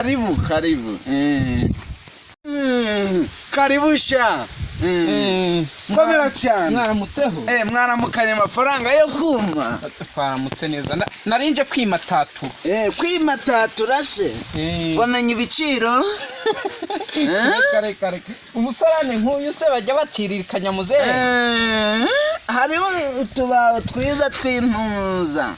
Karibu. Karibu sha. Komera cyane. Mwaramutseho. Mwaramukanye amafaranga yo kuma. Twaramutse neza. Narinje kwima tatu. Kwima tatu rase. Wamenye ibiciro? Kare. Umusarane nk'uyu se bajya batiririkanya muzehe. Hariho utubaho twiza tw'intuza.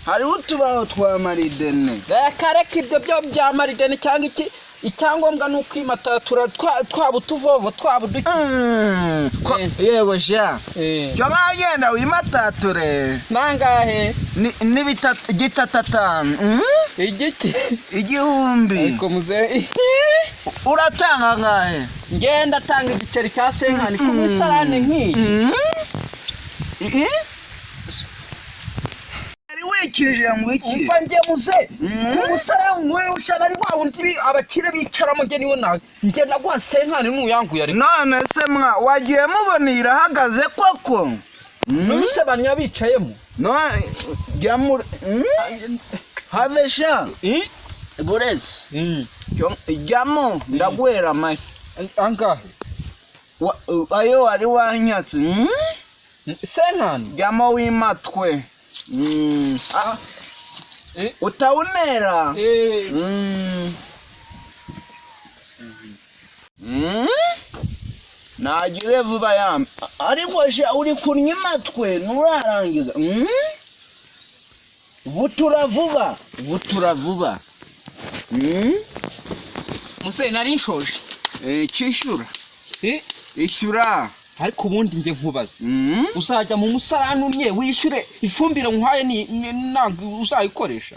Hariho utubaho twa maridene. Kareka ibyo bya maridene cyangwa iki icyangombwa nukwima tatura twaba utuvovo twaba uduki. Yego sha. Cyo ngagenda wimatature. Nangahe? Ni gitatatanu. Igiki? Igihumbi. Ariko muzehe. Uratanga ngahe? Ngenda tanga igiceri cya senkani ku musarane nk'iyi. Wikije ngwiki umva nge muze umusarane we ushaka ari wa wundi abakire bicaramo nge niwe nawe nge nagwa senkani nuyanguye ari none se mwa wagiye mubonira hagaze koko nuse banya bicayemo no jamur havesha burezi jamo ndagwera maki angahe ayo ari wanyatsi senkani jamo wimatwe utaunera nagire vuba yambe ariko sha uri kunyimatwe nurarangiza vutura vuba muse nari nshoje cyishyura ishyura ariko ubundi nge nkubaza uzajya mu musarane unye wishyure ifumbire nkwaye ntabwo uzayikoresha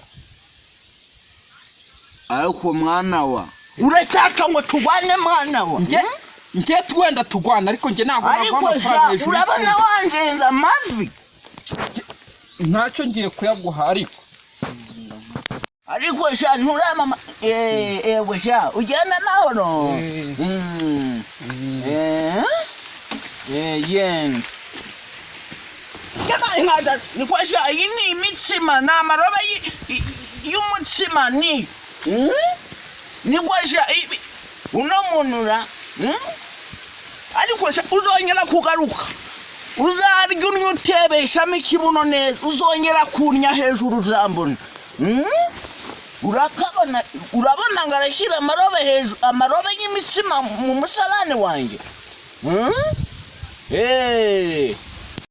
ariko mwana wa urashaka ngo tugwane mwana wa nge twenda tugwana ariko nge ntabwo nava amafaranga hejuru urabona wanjenza amavi ntacyo ngiye kuyaguha ariko sha nturama ewe sha ugenda mahoro yen kama ingada ni kwasha yini imitsima na maroba y'umutsima ni kwasha unomunura ariko sha uzongera kugaruka uzarya unyutebeshamo ikibuno neza uzongera kunya hejuru uzambona urakabona urabona ngarashyira amarobe hejuru amarobe y'imitsima mu musarane wanjye